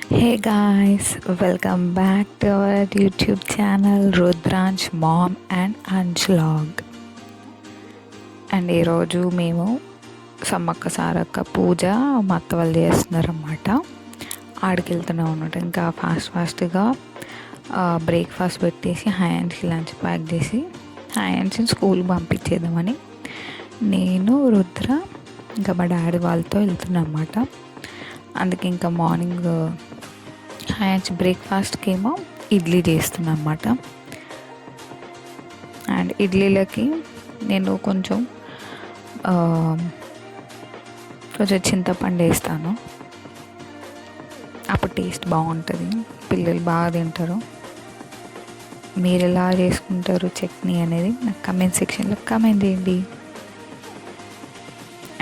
Hey guys, welcome back to our YouTube channel Rudransh Mom and Anjlog. And ఈరోజు మేము సమ్మక్క సారక్క పూజ మా అత్త వాళ్ళు చేస్తున్నారన్నమాట. ఆడికి వెళ్తున్నాం అన్నమాట. ఇంకా ఫాస్ట్గా బ్రేక్ఫాస్ట్ పెట్టేసి హ్యాండ్స్కి లంచ్ ప్యాక్ చేసి హ్యాండ్స్ని స్కూల్కి పంపించేద్దామని నేను రుద్ర ఇంకా మా డాడీ వాళ్ళతో వెళ్తున్నాం అన్నమాట. అందుకే ఇంకా మార్నింగ్ హ్యాండ్స్ బ్రేక్ఫాస్ట్కి ఏమో ఇడ్లీ చేస్తున్నాను అన్నమాట. అండ్ ఇడ్లీలకి నేను కొంచెం చింతపండు వేస్తాను, అప్పుడు టేస్ట్ బాగుంటుంది, పిల్లలు బాగా తింటారు. మీరు ఎలా చేసుకుంటారు చట్నీ అనేది నాకు కమెంట్ సెక్షన్లో కమెంట్ చేయండి.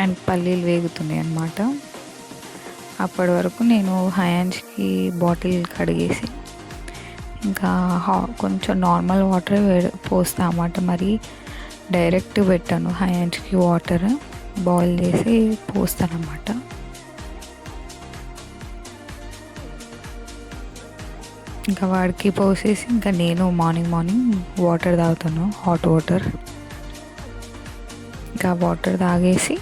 అండ్ పల్లీలు వేగుతున్నాయి అన్నమాట. అప్పటి వరకు నేను హ్యాండ్స్కి బాటిల్ కడిగేసి ఇంకా కొంచెం నార్మల్ వాటర్ పోస్తా అన్నమాట. మరి డైరెక్ట్ పెట్టాను, హ్యాండ్స్కి వాటర్ బాయిల్ చేసి పోస్తానన్నమాట. ఇంకా వాడికి పోసేసి ఇంకా నేను మార్నింగ్ వాటర్ తాగుతాను, హాట్ వాటర్. ఇంకా వాటర్ తాగేసి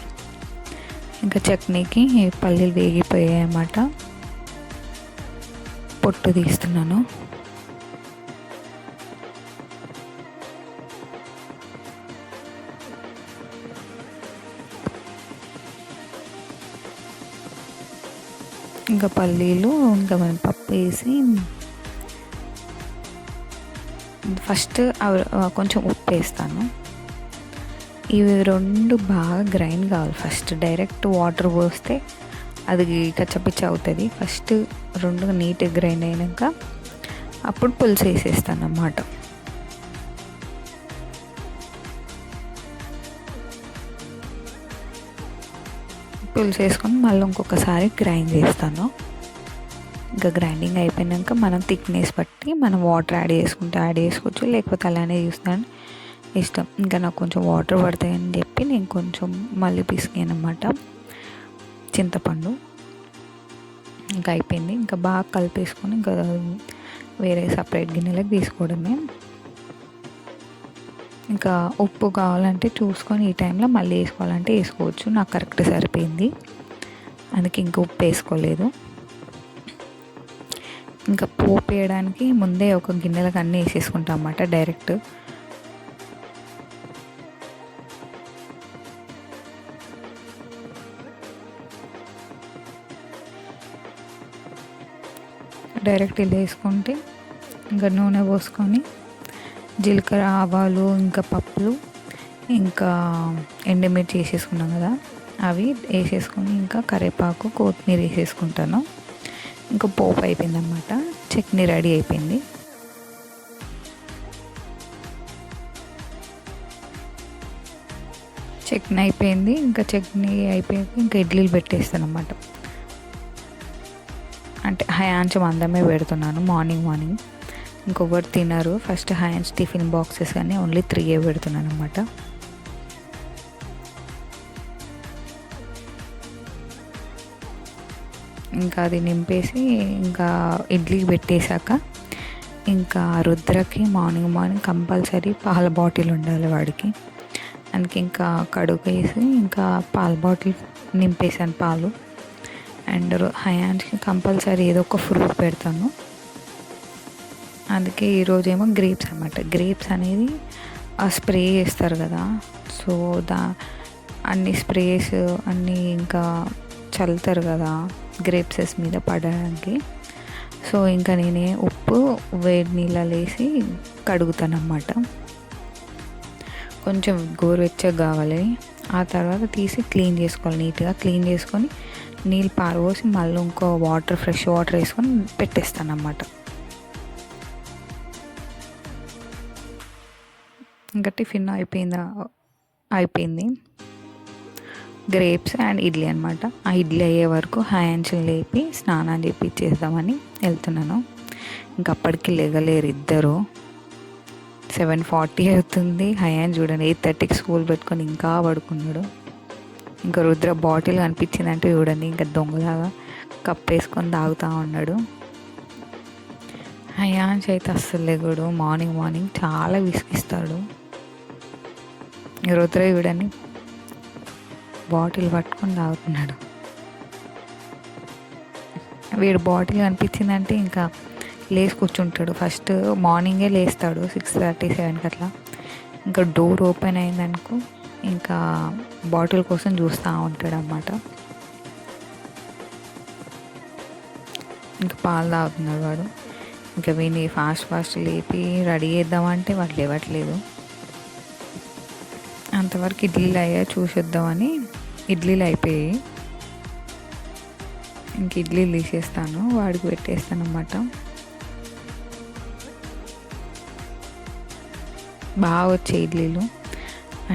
ఇంకా చట్నీకి పల్లీలు వేగిపోయాయి అన్నమాట. పొట్టు తీస్తున్నాను. ఇంకా పల్లీలు ఇంకా మనం పప్పు వేసి ఫస్ట్ కొంచెం ఉప్పు వేస్తాను. ఇవి రెండు బాగా గ్రైండ్ కావాలి. ఫస్ట్ డైరెక్ట్ వాటర్ పోస్తే అది కచ్చపిచ్చ అవుతుంది. ఫస్ట్ రెండు నీట్గా గ్రైండ్ అయినాక అప్పుడు పులుసు వేసేస్తాను అన్నమాట. పులుసు వేసుకొని మళ్ళీ ఇంకొకసారి గ్రైండ్ చేస్తాను. ఇంకా గ్రైండింగ్ అయిపోయాక మనం థిక్నెస్ బట్టి మనం వాటర్ యాడ్ చేసుకోవచ్చు, లేకపోతే అలానే చూస్తాను ఇష్టం. ఇంకా నాకు కొంచెం వాటర్ పడతాయని చెప్పి నేను కొంచెం మళ్ళీ పిసికాను అన్నమాట చింతపండు. ఇంకా అయిపోయింది. ఇంకా బాగా కలిపేసుకొని ఇంకా వేరే సపరేట్ గిన్నెలకు తీసుకోవడమే. ఇంకా ఉప్పు కావాలంటే చూసుకొని ఈ టైంలో మళ్ళీ వేసుకోవాలంటే వేసుకోవచ్చు. నాకు కరెక్ట్ సరిపోయింది, అందుకే ఇంకా ఉప్పు వేసుకోలేదు. ఇంకా పోపు వేయడానికి ముందే ఒక గిన్నెలకు అన్నీ వేసేసుకుంటాం అన్నమాట డైరెక్ట్. ఇలా వేసుకుంటే ఇంకా నూనె పోసుకొని జీలకర్ర, ఆవాలు, ఇంకా పప్పులు, ఇంకా ఎండుమిర్చి వేసేసుకున్నాం కదా, అవి వేసేసుకొని ఇంకా కరివేపాకు, కొత్తిమీర వేసేసుకుంటాను. ఇంకా పోపు అయిపోయింది అన్నమాట. చట్నీ రెడీ అయిపోయింది. చట్నీ అయిపోయింది. ఇంకా చట్నీ అయిపోయాక ఇంకా ఇడ్లీలు పెట్టేస్తాను అన్నమాట. అంటే హ్యాండ్స్ మందమే పెడుతున్నాను మార్నింగ్. ఇంకొకటి తినరు. ఫస్ట్ హ్యాండ్స్ టిఫిన్ బాక్సెస్ కానీ ఓన్లీ 3 పెడుతున్నాను అన్నమాట. ఇంకా అది నింపేసి ఇంకా ఇడ్లీకి పెట్టేశాక ఇంకా రుద్రకి మార్నింగ్ కంపల్సరీ పాల బాటిల్ ఉండాలి వాడికి. అందుకే ఇంకా కడుగు వేసి ఇంకా పాల బాటిల్ నింపేసాను పాలు. అండ్ హ్యాండ్స్కి కంపల్సరీ ఏదో ఒక ఫ్రూట్ పెడతాను. అందుకే ఈరోజేమో గ్రేప్స్ అన్నమాట. గ్రేప్స్ అనేది స్ప్రే చేస్తారు కదా, సో అన్ని స్ప్రేస్ అన్నీ ఇంకా చల్లుతారు కదా గ్రేప్సెస్ మీద పడడానికి. సో ఇంకా నేనే ఉప్పు వేడి నీళ్ళలో వేసి కడుగుతాను అన్నమాట. కొంచెం గోరువెచ్చగా కావాలి. ఆ తర్వాత తీసి క్లీన్ చేసుకోవాలి. నీట్గా క్లీన్ చేసుకొని నీళ్ళు పారబోసి మళ్ళీ ఇంకో ఫ్రెష్ వాటర్ వేసుకొని పెట్టేస్తాను అన్నమాట. ఇంకా టిఫిన్ అయిపోయింది. గ్రేప్స్ అండ్ ఇడ్లీ అనమాట. ఆ ఇడ్లీ అయ్యే వరకు హ్యాండ్స్ లేపి స్నానం చేపిచ్చేద్దామని వెళ్తున్నాను. ఇంక అప్పటికి లేగలేరు ఇద్దరు. 7:40 అవుతుంది. హ్యాండ్ చూడండి 8:30కి స్కూల్ పెట్టుకొని ఇంకా పడుకున్నాడు. ఇంకా రుద్ర బాటిల్ కనిపించిందంటే చూడండి ఇంకా దొంగలాగా కప్ వేసుకొని తాగుతూ ఉన్నాడు. హయాన్స్ అయితే అస్సలు లేగుడు. మార్నింగ్ చాలా విసిగిస్తాడు. రుద్ర వీడని బాటిల్ పట్టుకొని తాగుతున్నాడు. వీడు బాటిల్ కనిపించిందంటే ఇంకా లేచి కూర్చుంటాడు. ఫస్ట్ మార్నింగే లేస్తాడు 6:30, 7కి అట్లా. ఇంకా డోర్ ఓపెన్ అయిందనుకో ఇంకా బాటిల్ కోసం చూస్తూ ఉంటాడు అన్నమాట. ఇంకా పాలు తాగుతున్నాడు వాడు. ఇంకా వీడిని ఫాస్ట్ లేపి రెడీ చేద్దామంటే వాడు లేవట్లేదు. అంతవరకు ఇడ్లీలు అయ్యా చూసేద్దామని ఇడ్లీలు అయిపోయాయి. ఇంక ఇడ్లీలు తీసేస్తాను, వాడికి పెట్టేస్తాను అన్నమాట. బాగా వచ్చే ఇడ్లీలు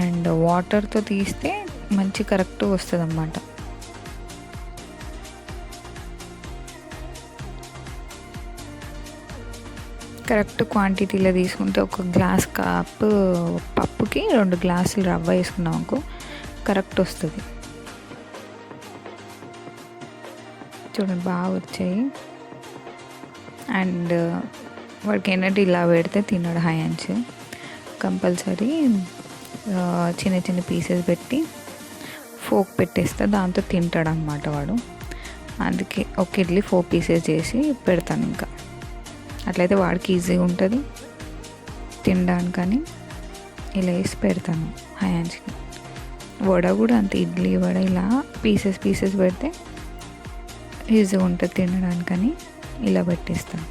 అండ్ వాటర్తో తీస్తే మంచి కరెక్ట్ వస్తుంది అన్నమాట. కరెక్ట్ క్వాంటిటీలో తీసుకుంటే ఒక గ్లాస్ పప్పుకి 2 గ్లాసులు రవ్వ వేసుకున్నాం అనుకో కరెక్ట్ వస్తుంది. చూడండి బాగా వచ్చాయి. అండ్ వాడికి ఏంటంటే ఇలా పెడితే తినడు. హయాన్స్ కంపల్సరీ చిన్న పీసెస్ పెట్టి ఫోక్ పెట్టేస్తే దాంతో తింటాడు అన్నమాట వాడు. అందుకే ఒక ఇడ్లీ 4 పీసెస్ చేసి పెడతాను. ఇంకా అట్లయితే వాడికి ఈజీగా ఉంటుంది తినడానికని ఇలా వేసి పెడతాను హయాన్స్కి. వడ కూడా అంతే, ఇడ్లీ వడ ఇలా పీసెస్ పెడితే ఈజీగా ఉంటుంది తినడానికని ఇలా పెట్టేస్తాను.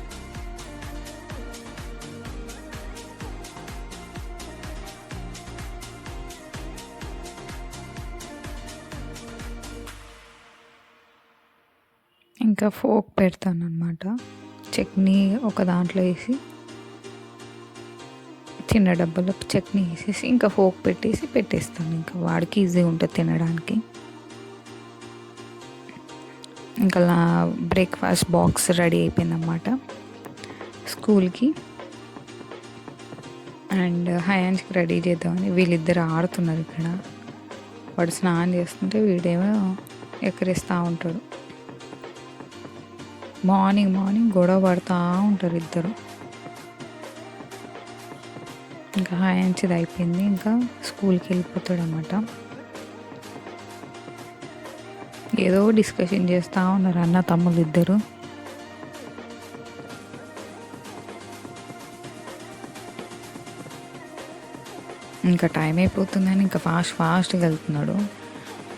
ఇంకా ఫోక్ పెడతాను అన్నమాట. చట్నీ ఒక దాంట్లో వేసి చిన్న డబ్బాలో చట్నీ వేసేసి ఇంకా ఫోక్ పెట్టేస్తాను. ఇంకా వాడికి ఈజీగా ఉంటుంది తినడానికి. ఇంకా బ్రేక్ఫాస్ట్ బాక్స్ రెడీ అయిపోయిందన్నమాట స్కూల్కి. అండ్ హయాన్స్కి రెడీ చేద్దామని వీళ్ళిద్దరు ఆడుతున్నారు ఇక్కడ. వాడు స్నానం చేస్తుంటే వీడేమో ఎక్కరిస్తూ ఉంటాడు. మార్నింగ్ గొడవ పడుతూ ఉంటారు ఇద్దరు. ఇంకా హయాన్స్ది అయిపోయింది, ఇంకా స్కూల్కి వెళ్ళిపోతాడు అన్నమాట. ఏదో డిస్కషన్ చేస్తూ ఉన్నారు అన్న తమ్ముళ్ళు ఇద్దరు. ఇంకా టైం అయిపోతుందని ఇంకా ఫాస్ట్గా వెళ్తున్నాడు.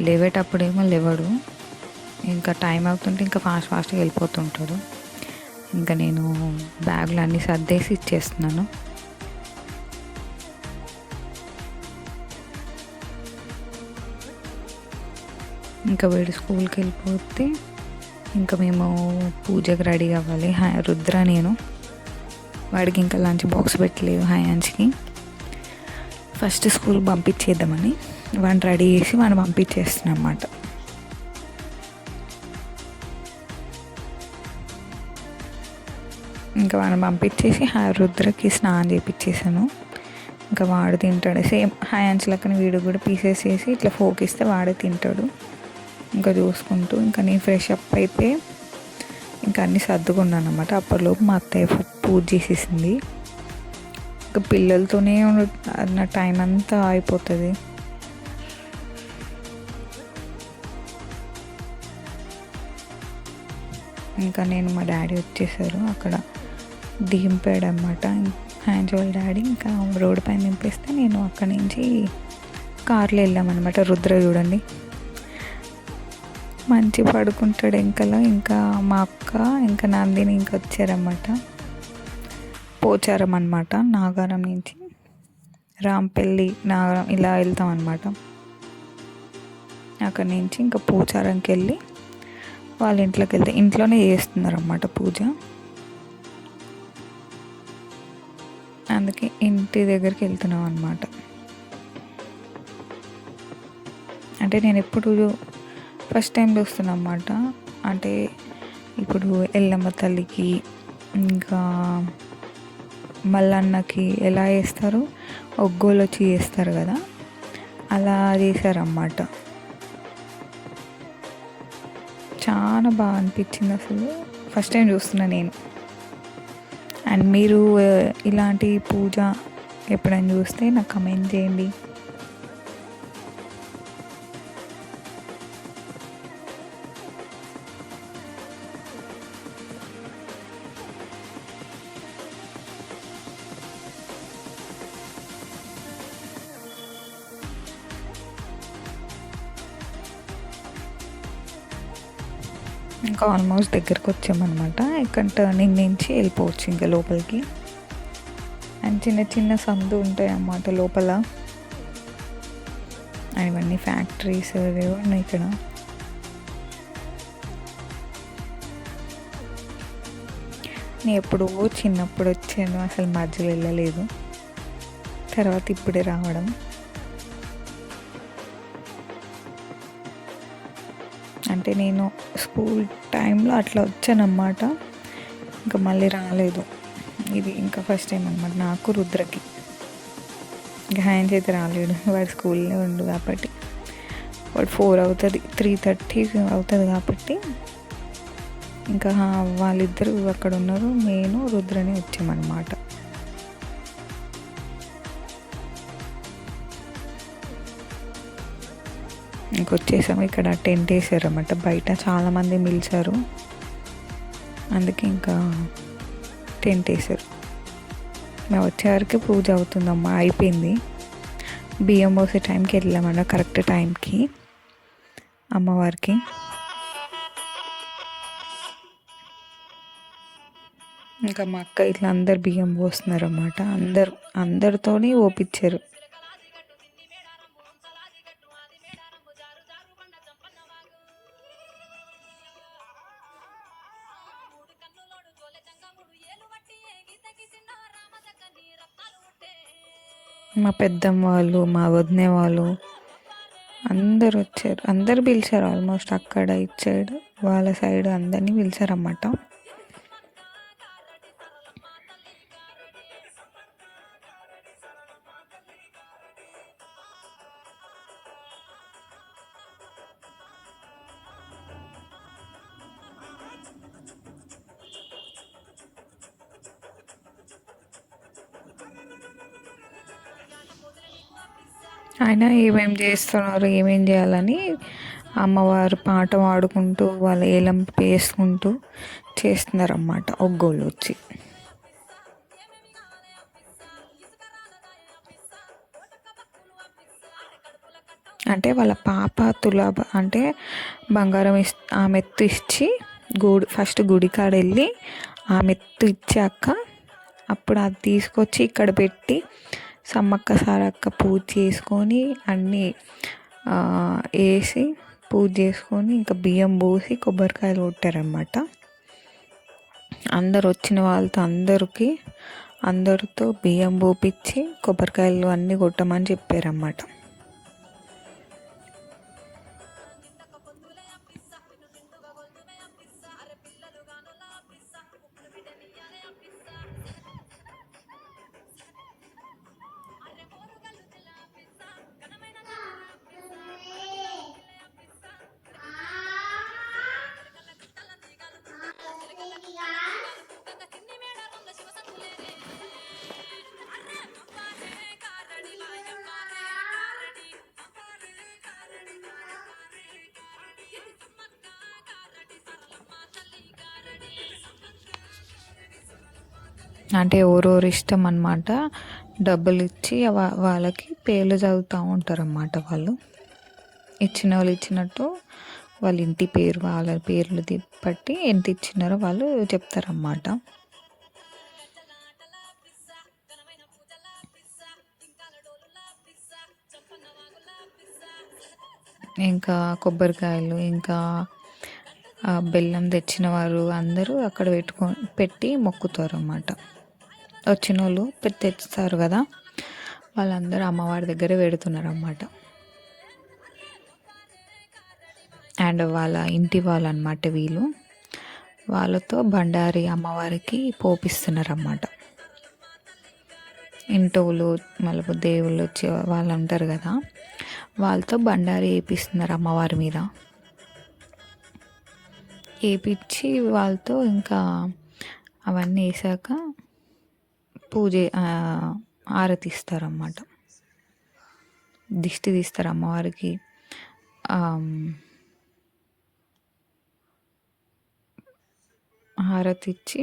లేవేటప్పుడేమో లేవడు. ఇంకా టైం అవుతుంటే ఇంకా ఫాస్ట్గా వెళ్ళిపోతుంటాడు. ఇంకా నేను బ్యాగులు అన్నీ సర్దేసి ఇచ్చేస్తున్నాను. ఇంకా వీడు స్కూల్కి వెళ్ళిపోతే ఇంకా మేము పూజకి రెడీ అవ్వాలి. రుద్ర నేను వాడికి ఇంకా లంచ్ బాక్స్ పెట్టలేదు హయాన్స్కి. ఫస్ట్ స్కూల్ పంపించేద్దామని వాడిని రెడీ చేసి వాడిని పంపించేస్తున్నాం అన్నమాట. ఇంకా వాడిని పంపించేసి రుద్రకి స్నానం చేయించేసాను. ఇంకా వాడు తింటాడు సేమ్ హయాన్స్ లెక్కన. వీడు కూడా పీసెస్ చేసి ఇట్లా ఫోక్ ఇస్తే వాడే తింటాడు. ఇంకా చూసుకుంటూ ఇంకా నేను ఫ్రెష్ అప్ అయిపోయి ఇంకా అన్నీ సర్దుకున్నాను అన్నమాట. అప్పటిలోపు మా అత్తయ్య పూజ చేసేసింది. ఇంకా పిల్లలతోనే నా టైం అంతా అయిపోతుంది. ఇంకా నేను మా డాడీ వచ్చేసారు, అక్కడ దింపాడు అన్నమాట హ్యాండ్స్ వాళ్ళ డాడీ. ఇంకా రోడ్డు పైన దింపేస్తే నేను అక్కడి నుంచి కార్లో వెళ్ళామన్నమాట. రుద్ర చూడండి మంచి పడుకుంటాడు వెంకలో. ఇంకా మా అక్క ఇంకా నందిని ఇంకా వచ్చారన్నమాట. పోచారం అన్నమాట, నాగారం నుంచి రాంపల్లి నాగారం ఇలా వెళ్తాం అన్నమాట. అక్కడి నుంచి ఇంకా పోచారంకి వెళ్ళి వాళ్ళ ఇంట్లోకి వెళ్తే ఇంట్లోనే చేస్తున్నారు అన్నమాట పూజ. అందుకే ఇంటి దగ్గరికి వెళ్తున్నాం అన్నమాట. అంటే నేను ఎప్పుడు ఫస్ట్ టైం చూస్తున్నా అన్నమాట. అంటే ఇప్పుడు ఎల్లమ్మ తల్లికి ఇంకా మల్లన్నకి ఎలా చేస్తారు, ఒగ్గోలు వచ్చి చేస్తారు కదా, అలా చేశారన్నమాట. చాలా బాగా అనిపించింది అసలు. ఫస్ట్ టైం చూస్తున్నా నేను. అండ్ మీరు ఇలాంటి పూజ ఎప్పుడైనా చూస్తే నాకు కమెంట్ చేయండి. ఇంకా ఆల్మోస్ట్ దగ్గరకు వచ్చామన్నమాట. ఇక్కడ టర్నింగ్ నుంచి వెళ్ళిపోవచ్చు ఇంకా లోపలికి. అండ్ చిన్న చిన్న సందు ఉంటాయి అన్నమాట లోపల. అండ్ ఇవన్నీ ఫ్యాక్టరీస్ ఏవో ఉన్నాయి ఇక్కడ. నేను ఎప్పుడో చిన్నప్పుడు వచ్చాను, అసలు మధ్యలో వెళ్ళలేదు. తర్వాత ఇప్పుడే రావడం. అంటే నేను స్కూల్ టైంలో అట్లా వచ్చానన్నమాట. ఇంకా మళ్ళీ రాలేదు. ఇది ఇంకా ఫస్ట్ టైం అనమాట నాకు, రుద్రకి. ఇంకా హ్యాండ్స్ అయితే రాలేడు, వాడు స్కూల్లో ఉండు కాబట్టి. వాడు 4 అవుతుంది, 3:30 అవుతుంది కాబట్టి ఇంకా వాళ్ళిద్దరు అక్కడ ఉన్నారు, నేను రుద్రని వచ్చామన్నమాట. ఇంకొచ్చేసాము. ఇక్కడ టెంట్ వేసారన్నమాట బయట, చాలామంది పిలిచారు, అందుకే ఇంకా టెంట్ వేసారు. మేము వచ్చేవరకు పూజ అవుతుందమ్మా, అయిపోయింది. బియ్యం పోసే టైంకి వెళ్ళామన్నా కరెక్ట్ టైంకి అమ్మవారికి. ఇంకా మా అక్క ఇట్లా అందరు బియ్యం పోస్తున్నారు అన్నమాట. అందరితోని ఓపించారు. మా పెద్దమ్మ వాళ్ళు, మా వదిన వాళ్ళు అందరు వచ్చారు. అందరు పిలిచారు ఆల్మోస్ట్. అక్కడ ఇటు సైడ్ వాళ్ళ సైడ్ అందరినీ పిలిచారన్నమాట. ఆయన ఏమేం చేస్తున్నారు, ఏమేం చేయాలని అమ్మవారు పాట పాడుకుంటూ వాళ్ళ ఏలం వేసుకుంటూ చేస్తున్నారన్నమాట ఒగ్గోళ్ళు వచ్చి. అంటే వాళ్ళ పాప అంటే బంగారం ఆమె ఎత్తు ఇచ్చి ఫస్ట్ గుడి కాడ వెళ్ళి ఆమె ఎత్తు ఇచ్చాక అప్పుడు అది తీసుకొచ్చి ఇక్కడ పెట్టి సమ్మక్క సారక్క పూజ చేసుకొని అన్నీ వేసి పూజ చేసుకొని ఇంకా బియ్యం పోసి కొబ్బరికాయలు కొట్టారన్నమాట. అందరు వచ్చిన వాళ్ళతో అందరితో బియ్యం పోపించి కొబ్బరికాయలు అన్నీ కొట్టమని చెప్పారన్నమాట. అంటే ఎవరెవరు ఇష్టం అన్నమాట. డబ్బులు ఇచ్చి వాళ్ళకి పేర్లు చదువుతూ ఉంటారు అన్నమాట. వాళ్ళు ఇచ్చిన వాళ్ళు ఇచ్చినట్టు వాళ్ళ ఇంటి పేరు, వాళ్ళ పేర్లు బట్టి ఎంత ఇచ్చినారో వాళ్ళు చెప్తారన్నమాట. ఇంకా కొబ్బరికాయలు, ఇంకా బెల్లం తెచ్చిన వారు అందరూ అక్కడ పెట్టి మొక్కుతారు అన్నమాట. వచ్చిన వాళ్ళు తెస్తారు కదా, వాళ్ళందరూ అమ్మవారి దగ్గర పెడుతున్నారు అన్నమాట. అండ్ వాళ్ళ ఇంటి వాళ్ళు అన్నమాట వీళ్ళు. వాళ్ళతో బండారి అమ్మవారికి పోపిస్తున్నారు అన్నమాట. ఇంటోళ్ళు మళ్ళీ దేవుళ్ళు వచ్చి వాళ్ళు ఉంటారు కదా, వాళ్ళతో బండారి వేపిస్తున్నారు అమ్మవారి మీద. వేపించి వాళ్ళతో ఇంకా అవన్నీ వేసాక పూజ హారతి ఇస్తారన్నమాట. దిష్టి తీస్తారు అమ్మవారికి. హారతి ఇచ్చి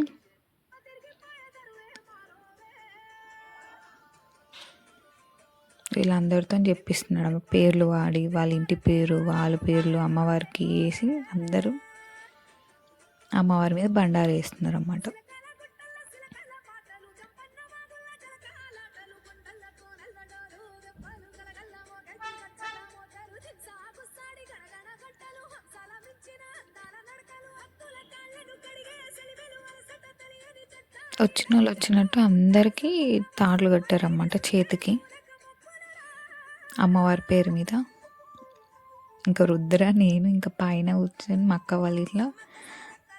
వీళ్ళందరితో చెప్పిస్తున్నాడు. పేర్లు వాడి వాళ్ళ ఇంటి పేరు వాళ్ళ పేర్లు అమ్మవారికి వేసి అందరూ అమ్మవారి మీద బండారు వేస్తున్నారు అన్నమాట. వచ్చిన వాళ్ళు వచ్చినట్టు అందరికీ తాళ్ళు కట్టారన్నమాట చేతికి అమ్మవారి పేరు మీద. ఇంకా రుద్ర నేను ఇంకా పైన కూర్చొని మా అక్క వాళ్ళ ఇట్లా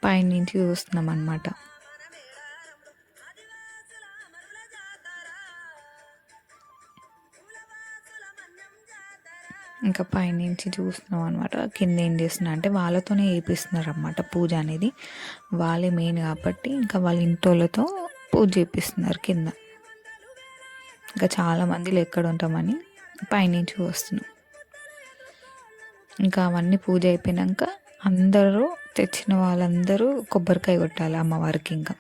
పైనుంచి చూస్తున్నాం అన్నమాట. ఇంకా పైనుంచి చూస్తున్నాం అనమాట. కింద ఏం చేస్తున్నా అంటే వాళ్ళతోనే చేపిస్తున్నారు అన్నమాట పూజ అనేది. వాళ్ళే మెయిన్ కాబట్టి ఇంకా వాళ్ళ ఇంటోళ్ళతో పూజ చేపిస్తున్నారు కింద. ఇంకా చాలామందిలో ఎక్కడ ఉంటామని పైనుంచి వస్తున్నాం. ఇంకా అవన్నీ పూజ అయిపోయాక అందరూ తెచ్చిన వాళ్ళందరూ కొబ్బరికాయ కొట్టాలి అమ్మవారికి. ఇంకా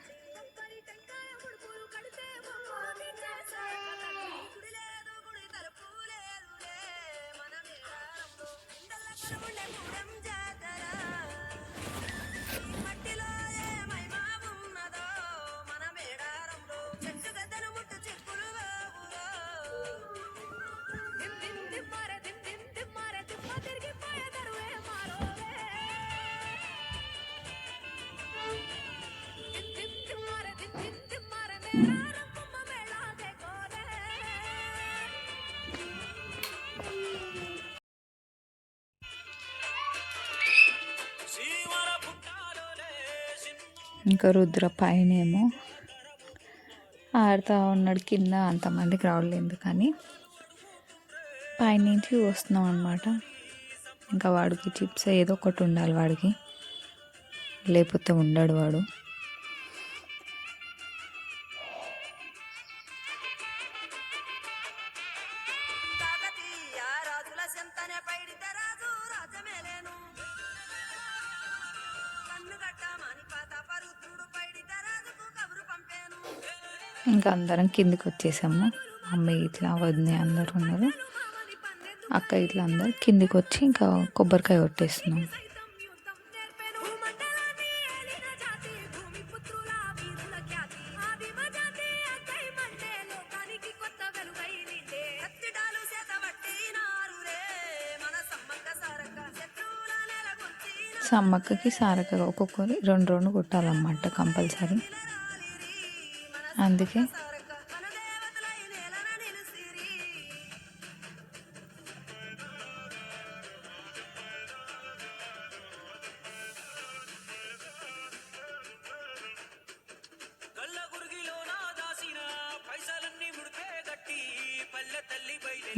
ఇంకా రుద్ర పైనేమో ఆడుతూ ఉన్నాడు. కింద అంతమందికి రావట్లేదు కానీ పైనుంచి వస్తున్నాం అనమాట. ఇంకా వాడికి చిప్స్ ఏదో ఒకటి ఉండాలి వాడికి, లేకపోతే ఉండడు వాడు. ఇంకా అందరం కిందికి వచ్చేసాము. మమ్మీ ఇట్లా వదిన అందరూ ఉన్నారు, అక్క ఇట్లా అందరు కిందికి వచ్చి ఇంకా కొబ్బరికాయ కొట్టేస్తున్నాం. సమ్మక్కకి సారక్క ఒక్కొక్కరు 2 కొట్టాలన్నమాట కంపల్సరీ. అందుకే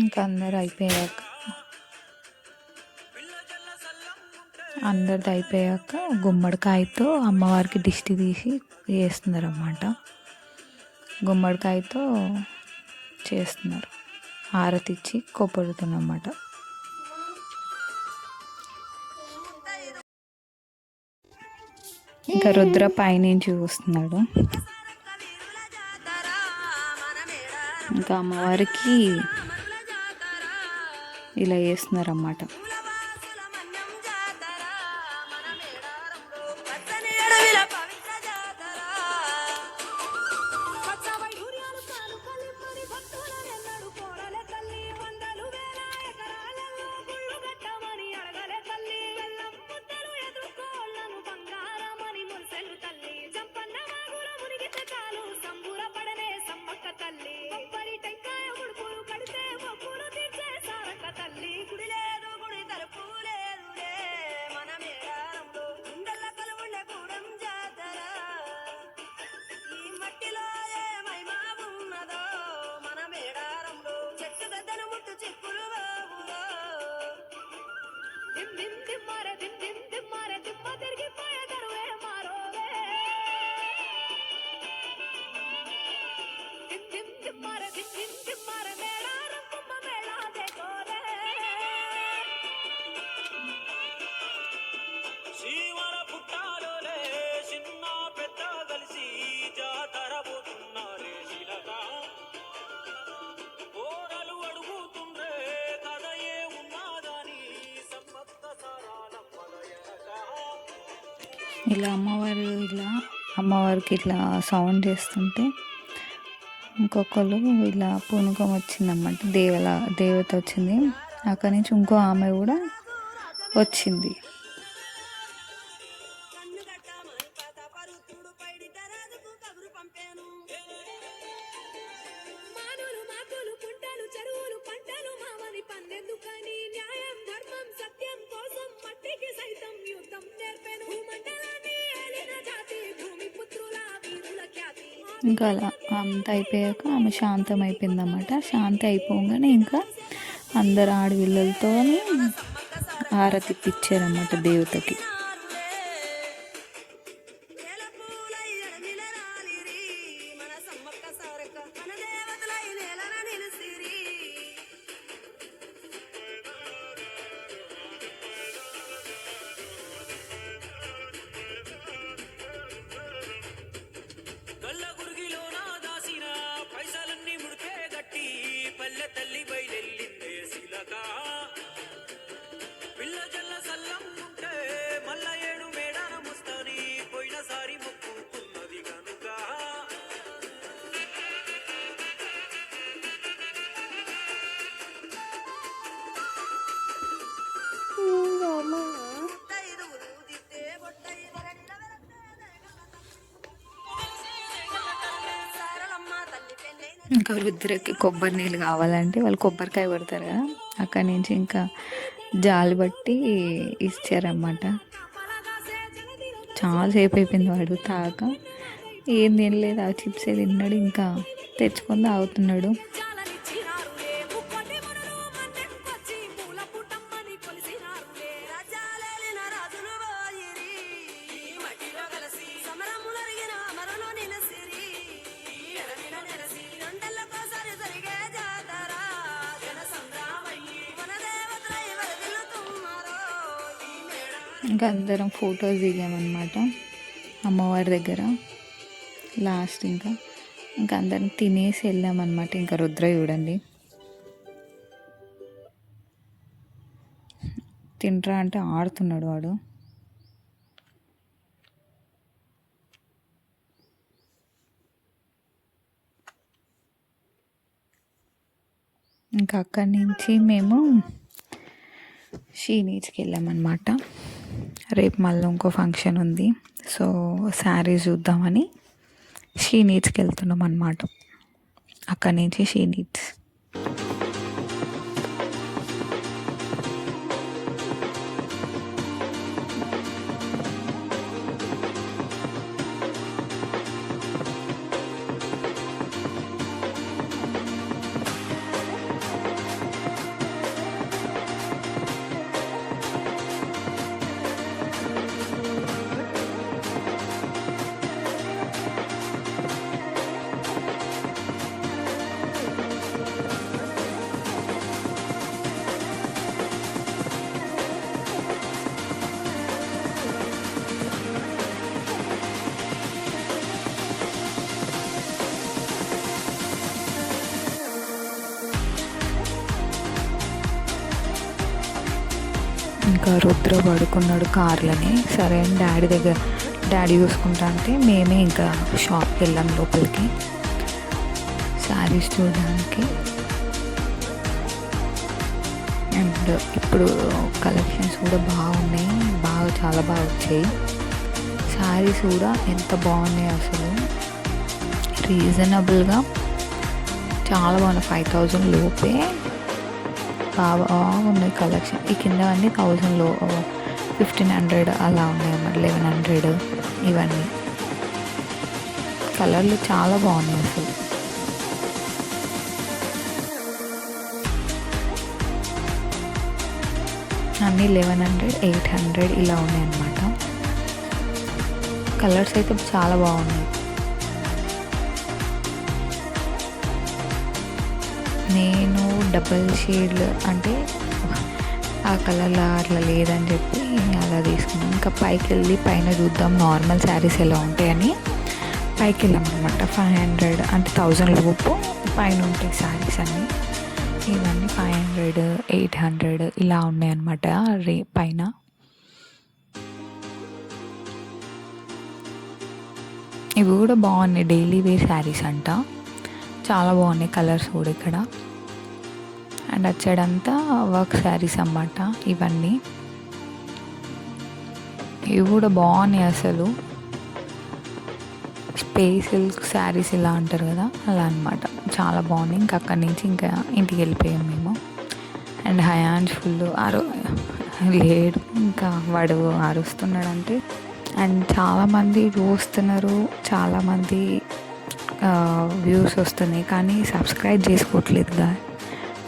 ఇంకా అందరిది అయిపోయాక గుమ్మడికాయతో అమ్మవారికి దిష్టి తీసి వేస్తున్నారు అన్నమాట. గుమ్మడికాయతో చేస్తున్నారు, హారతి ఇచ్చి కొబ్బరితున్నమాట. ఇంకా రుద్ర పైనుంచి చూస్తున్నాడు. ఇంకా అమ్మవారికి ఇలా చేస్తున్నారు అన్నమాట. ఇలా అమ్మవారికి ఇట్లా సౌండ్ చేస్తుంటే ఇంకొకరు ఇలా పూనకం వచ్చిందన్నమాట, దేవత వచ్చింది. అక్కడి నుంచి ఇంకో ఆమె కూడా వచ్చింది. ఇంకా అలా అంతా అయిపోయాక ఆమె శాంతం అయిపోయిందన్నమాట. శాంతి అయిపోగానే ఇంకా అందరు ఆడపిల్లలతో హారతి ఇప్పించారన్నమాట దేవతకి. ఇంకా రుద్రకి కొబ్బరి నీళ్ళు కావాలంటే వాళ్ళు కొబ్బరికాయ కొడతారు కదా, అక్కడి నుంచి ఇంకా జాలి బట్టి ఇచ్చారన్నమాట. చాలాసేపు అయిపోయింది వాడు తాక, ఏం తినలేదు, ఆ చిప్సే తిన్నాడు, ఇంకా తెచ్చుకొని తాగుతున్నాడు. ఇంకా అందరం ఫొటోస్ దిగామన్నమాట అమ్మవారి దగ్గర. లాస్ట్ ఇంకా అందరం తినేసి వెళ్ళామన్నమాట. ఇంకా రుద్ర చూడండి, తింట్రా అంటే ఆడుతున్నాడు వాడు. ఇంకా అక్కడి నుంచి మేము షీనీడ్స్కి వెళ్ళామన్నమాట. రేపు మళ్ళీ ఇంకో ఫంక్షన్ ఉంది, సో శారీస్ చూద్దామని షీనీడ్స్కి వెళ్తున్నాం అన్నమాట. అక్కడి నుంచి షీనీడ్స్. ఇంకా రుద్ర పడుకున్నాడు కార్లని. సరే అని డాడీ చూసుకుంటా అంటే మేమే ఇంకా షాప్కి వెళ్ళాం లోపలికి శారీస్ చూడడానికి. అండ్ ఇప్పుడు కలెక్షన్స్ కూడా బాగున్నాయి, చాలా బాగా వచ్చాయి. శారీస్ కూడా ఎంత బాగున్నాయి అసలు, రీజనబుల్గా చాలా బాగున్నాయి. 5000 లోపే బాగున్నాయి కలెక్షన్. ఈ కింద అన్నీ 1000లో 1500 అలా ఉన్నాయి అన్నమాట, 1100 ఇవన్నీ. కలర్లు చాలా బాగున్నాయి అసలు. అన్నీ 1100, 800 ఇలా ఉన్నాయి అన్నమాట. కలర్స్ అయితే చాలా బాగున్నాయి. నేను డబల్ షేడ్ అంటే ఆ కలర్లో అట్లా లేదని చెప్పి అలా తీసుకున్నాను. ఇంకా పైకి వెళ్ళి పైన చూద్దాం నార్మల్ శారీస్ ఎలా ఉంటాయని పైకి వెళ్ళామన్నమాట. 500 అంటే 1000 లోపు పైన ఉంటాయి శారీస్ అన్నీ. ఇవన్నీ 500, 800 ఇలా ఉన్నాయన్నమాట పైన. ఇవి కూడా బాగున్నాయి, డైలీ వేర్ శారీస్ అంట. చాలా బాగున్నాయి కలర్స్ కూడా ఇక్కడ. అండ్ అచ్చాడంతా వర్క్ శారీస్ అన్నమాట ఇవన్నీ. ఇవి కూడా బాగున్నాయి అసలు. స్పేస్ సిల్క్ శారీస్ ఇలా అంటారు కదా, అలా అనమాట. చాలా బాగున్నాయి. ఇంకా అక్కడి నుంచి ఇంకా ఇంటికి వెళ్ళిపోయాం మేము. అండ్ హయాన్స్ ఫుల్ లేడు, ఇంకా వాడు అరుస్తున్నాడంటే. అండ్ చాలామంది చూస్తున్నారు, చాలామంది వ్యూస్ వస్తున్నాయి, కానీ సబ్స్క్రైబ్ చేసుకోవట్లేదుగా.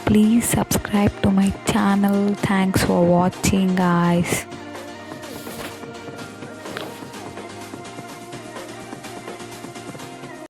Please subscribe to my channel. Thanks for watching guys.